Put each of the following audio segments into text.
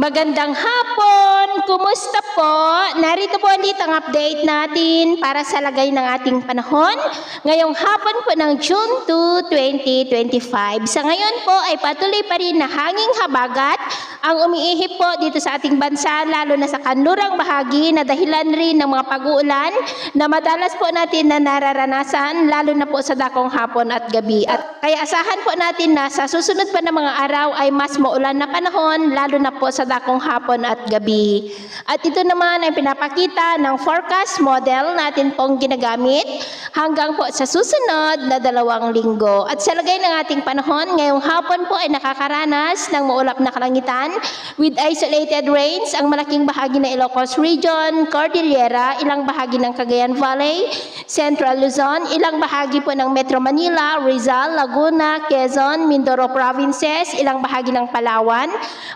Magandang hapon! Kumusta po? Narito po ulit ang update natin para sa lagay ng ating panahon ngayong hapon po ng June 2, 2025. Sa ngayon po ay patuloy pa rin na hanging habagat ang umiihip po dito sa ating bansa, lalo na sa kanlurang bahagi na dahilan rin ng mga pag-uulan na madalas po natin na nararanasan, lalo na po sa dakong hapon at gabi. At kaya asahan po natin na sa susunod pa na mga araw ay mas maulan na panahon, lalo na po sa dakong hapon at gabi. At ito naman ay pinapakita ng forecast model natin pong ginagamit hanggang po sa susunod na 2 linggo. At sa lagay ng ating panahon, ngayong hapon po ay nakakaranas ng maulap na kalangitan with isolated rains ang malaking bahagi ng Ilocos Region, Cordillera, ilang bahagi ng Cagayan Valley, Central Luzon, ilang bahagi po ng Metro Manila, Rizal, Laguna, Quezon, Mindoro Provinces, ilang bahagi ng Palawan,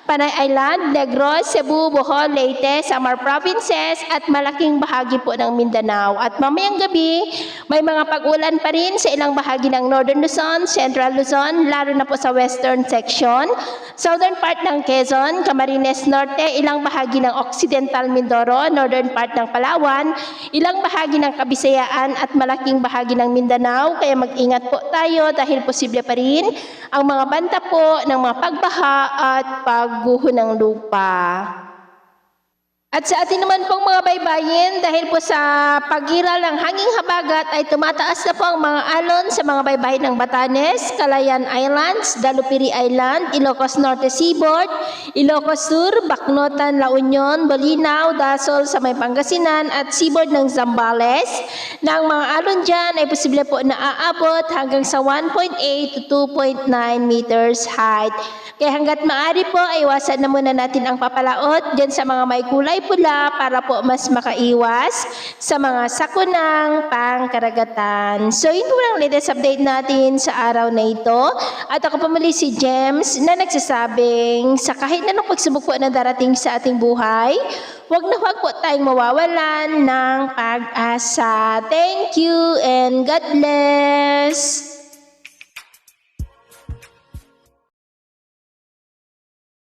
Panay Island, Negros, Cebu, Bohol, Leyte, Samar Provinces at malaking bahagi po ng Mindanao. At mamayang gabi, may mga pag-ulan pa rin sa ilang bahagi ng Northern Luzon, Central Luzon, lalo na po sa western section, southern part ng Quezon, Camarines Norte, ilang bahagi ng Occidental Mindoro, northern part ng Palawan, ilang bahagi ng Kabisayaan at malaking bahagi ng Mindanao. Kaya mag-ingat po tayo dahil posible pa rin ang mga banta po ng mga pagbaha at pagguho ng lupa. At sa atin naman pong mga baybayin, dahil po sa pag-iral ng hanging habagat ay tumataas na po ang mga alon sa mga baybayin ng Batanes, Calayan Islands, Dalupiri Island, Ilocos Norte Seaboard, Ilocos Sur, Bacnotan, La Union, Bolinao, Dasol sa may Pangasinan at seaboard ng Zambales. Na ang mga alon dyan ay posible po na aabot hanggang sa 1.8 to 2.9 meters height. Kaya hanggat maaari po ay iwasan na muna natin ang papalaot dyan sa mga may kulay pula para po mas makaiwas sa mga sakunang pangkaragatan. So yun po lang latest update natin sa araw na ito. At ako po muli si James na nagsasabing sa kahit anong pagsubok po na darating sa ating buhay, huwag na huwag po tayong mawawalan ng pag-asa. Thank you and God bless!